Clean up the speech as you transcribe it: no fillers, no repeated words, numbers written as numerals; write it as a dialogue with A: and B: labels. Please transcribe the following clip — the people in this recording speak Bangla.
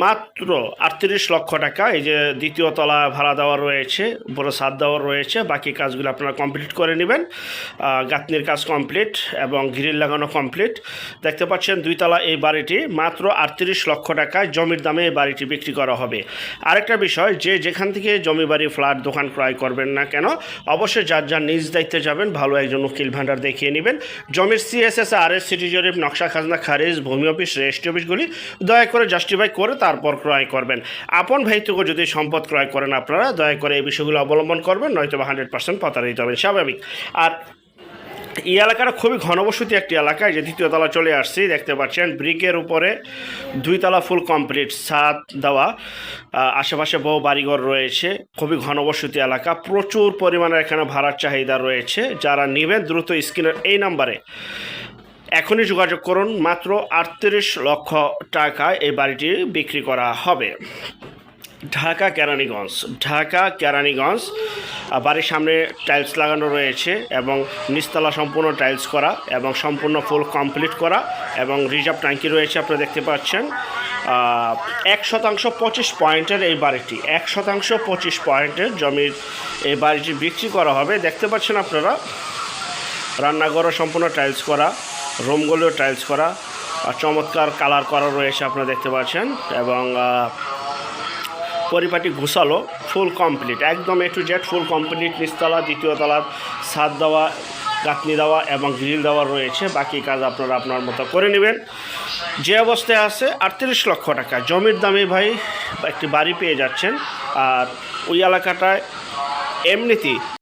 A: মাত্র 38 লক্ষ টাকা। এই যে দ্বিতীয় তলা ভাড়া দেওয়া রয়েছে, উপরে ছাদ দেওয়া রয়েছে, বাকি কাজগুলো আপনারা কমপ্লিট করে নেবেন। গাঁথনির কাজ কমপ্লিট এবং গ্রিল লাগানো কমপ্লিট। দেখতে পাচ্ছেন 2 তলা এই বাড়িটি মাত্র 38 লক্ষ টাকায় জমির দামে এই বাড়িটি বিক্রি করা হবে। আরেকটা বিষয়, যে যেখান থেকে জমি বাড়ি ফ্ল্যাট দোকান ক্রয় করবেন না কেন, অবশ্যই যার যার নিজ দায়িত্বে যাবেন, ভালো একজন উকিল ভান্ডার দেখিয়ে নেবেন। জমির CSS RS সিটি জরিপ নকশা খাজনা খারিজ ভূমি অফিস রেজিস্ট্রি অফিসগুলি দয়া করে জাস্টিফাই করে তারপর ক্রয় করবেন। আপন ভাইটুকু যদি সম্পদ ক্রয় করেন আপনারা দয়া করে এই বিষয়গুলো অবলম্বন করবেন, নয়তো 100% প্রতারিত হবেন, স্বাভাবিক। আর এই এলাকাটা খুবই ঘনবসতি একটি এলাকায়। যে দ্বিতীয় তলা চলে আসছি, দেখতে পাচ্ছেন ব্রিকের উপরে 2 তলা ফুল কমপ্লিট, ছাদ দেওয়া, আশেপাশে বহু বাড়িঘর রয়েছে, খুবই ঘনবসতি এলাকা, প্রচুর পরিমাণে এখানে ভাড়ার চাহিদা রয়েছে। যারা নেবেন দ্রুত স্ক্রিনের এই নাম্বারে এখনই যোগাযোগ করুন। মাত্র 38 লক্ষ টাকায় এই বাড়িটি বিক্রি করা হবে। ঢাকা কেরানীগঞ্জ। বাড়ির সামনে টাইলস লাগানো রয়েছে এবং নিচতলা সম্পূর্ণ টাইলস করা এবং সম্পূর্ণ ফুল কমপ্লিট করা এবং রিজার্ভ ট্যাঙ্কি রয়েছে, আপনারা দেখতে পাচ্ছেন। 1% 25 পয়েন্টের এই বাড়িটি, 1% 25 পয়েন্টের জমির এই বাড়িটি বিক্রি করা হবে। দেখতে পাচ্ছেন আপনারা, রান্নাঘরও সম্পূর্ণ টাইলস করা, রুমগুলো টাইলস করা, চমৎকার কালার করা রয়েছে, আপনারা দেখতে পাচ্ছেন। এবং পরিপাটি ঘুষালো, ফুল কমপ্লিট, একদম A to Z full complete. নিচতলা দ্বিতীয় তলার ছাদ দেওয়া, গাঁথনি দেওয়া এবং গ্রিল দেওয়া রয়েছে। বাকি কাজ আপনারা আপনার মতো করে নেবেন। যে অবস্থায় আছে 38 লক্ষ টাকা জমির দামে ভাই একটি বাড়ি পেয়ে যাচ্ছেন। আর ওই এলাকাটায় এমনিতেই